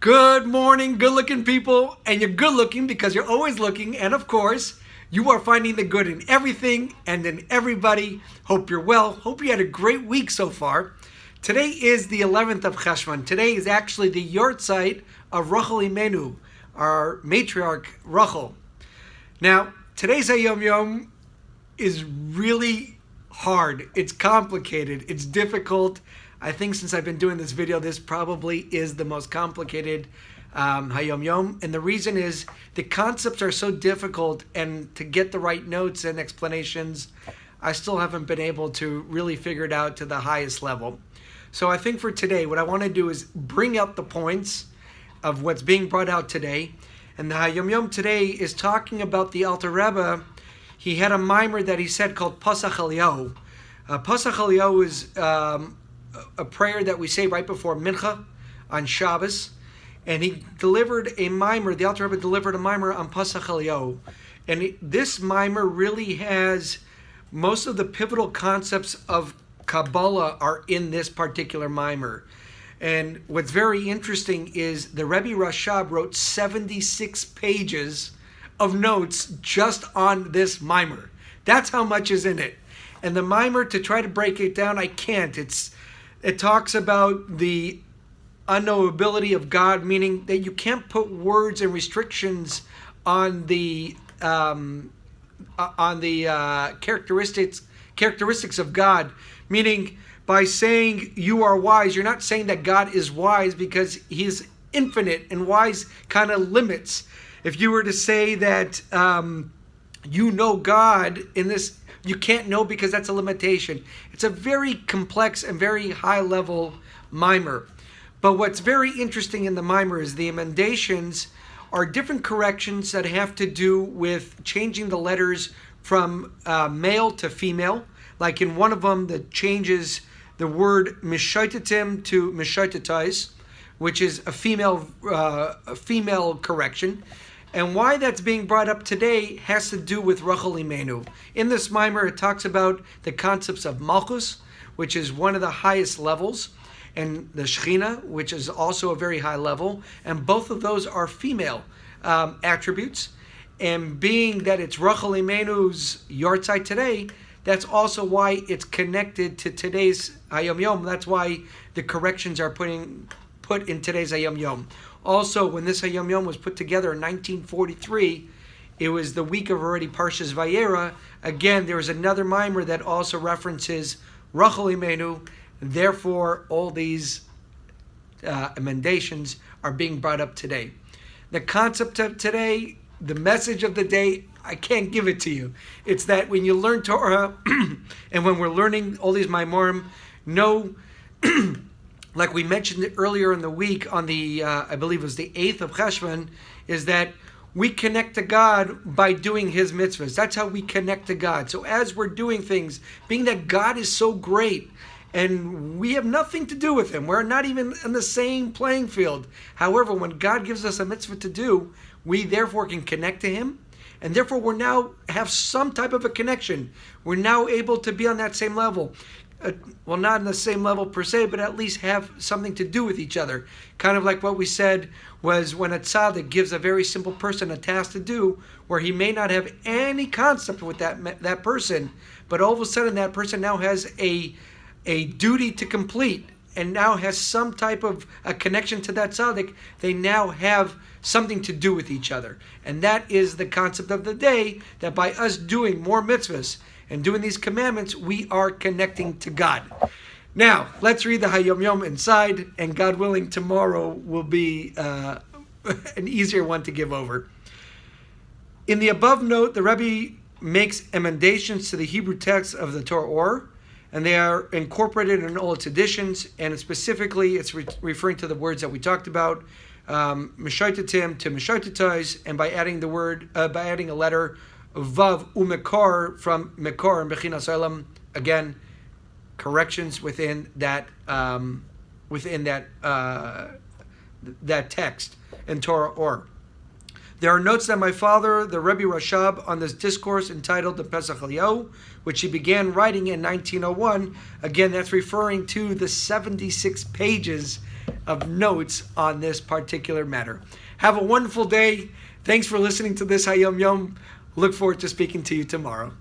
Good morning, good-looking people. And you're good-looking because you're always looking. And of course, you are finding the good in everything and in everybody. Hope you're well. Hope you had a great week so far. Today is the 11th of Cheshvan. Today is actually the yortzeit of Rachel Imenu, our matriarch Rachel. Now, today's Hayom Yom is really hard. It's complicated. It's difficult. I think since I've been doing this video, this probably is the most complicated Hayom Yom. And the reason is the concepts are so difficult, and to get the right notes and explanations, I still haven't been able to really figure it out to the highest level. So I think for today, what I want to do is bring out the points of what's being brought out today. And the Hayom Yom today is talking about the Alter Rebbe. He had a mimer that he said called Pasach Eliyahu. Pasach Eliyahu is a prayer that we say right before Mincha on Shabbos. And he delivered a mimer, the Alter Rebbe delivered a mimer on Pasach Eliyahu. And this mimer really has most of the pivotal concepts of Kabbalah are in this particular mimer. And what's very interesting is the Rebbe Rashab wrote 76 pages of notes just on this mimer. That's how much is in it. And the mimer, to try to break it down, I can't. It talks about the unknowability of God, meaning that you can't put words and restrictions on the characteristics of God. Meaning, by saying you are wise, you're not saying that God is wise, because He's infinite, and wise kind of limits. If you were to say that you know God in this, you can't know because that's a limitation. It's a very complex and very high level mimer. But what's very interesting in the mimer is the emendations are different corrections that have to do with changing the letters from male to female. Like in one of them that changes the word mishaitetim to mishaitetais, which is a female correction. And why that's being brought up today has to do with Rachel Imenu. In this mimer, it talks about the concepts of Malchus, which is one of the highest levels, and the Shechina, which is also a very high level. And both of those are female attributes. And being that it's Rachel Imenu's yortzeit today, that's also why it's connected to today's Hayom Yom. That's why the corrections are put in today's Hayom Yom. Also, when this Hayom Yom was put together in 1943, it was the week of already Parshas Vayera. Again, there was another mimer that also references Rachel Imenu. Therefore, all these emendations are being brought up today. The concept of today, the message of the day, I can't give it to you. It's that when you learn Torah, and when we're learning all these Maimorim, know, like we mentioned earlier in the week on the, I believe it was the 8th of Cheshvan, is that we connect to God by doing His mitzvahs. That's how we connect to God. So as we're doing things, being that God is so great, and we have nothing to do with Him, we're not even in the same playing field. However, when God gives us a mitzvah to do, we therefore can connect to Him. And therefore, we're now have some type of a connection. We're now able to be on that same level. Well, not on the same level per se, but at least have something to do with each other. Kind of like what we said was when a tzaddik gives a very simple person a task to do, where he may not have any concept with that person, but all of a sudden that person now has a duty to complete, and now has some type of a connection to that tzaddik. They now have something to do with each other. And that is the concept of the day, that by us doing more mitzvahs and doing these commandments, we are connecting to God. Now, let's read the Hayom Yom inside, and God willing, tomorrow will be an easier one to give over. In the above note, the Rebbe makes emendations to the Hebrew text of the Torah Or, and they are incorporated in all its editions, and specifically it's referring to the words that we talked about, mishaitetim to mishaitetais, and by adding the word, by adding a letter vav umekar from mekar and bechinas olam. Again, corrections within that that text in Torah Or. There are notes that my father, the Rebbe Rashab, on this discourse entitled the Pesach Eliyahu, which he began writing in 1901. Again, that's referring to the 76 pages of notes on this particular matter. Have a wonderful day. Thanks for listening to this Hayom Yom. Look forward to speaking to you tomorrow.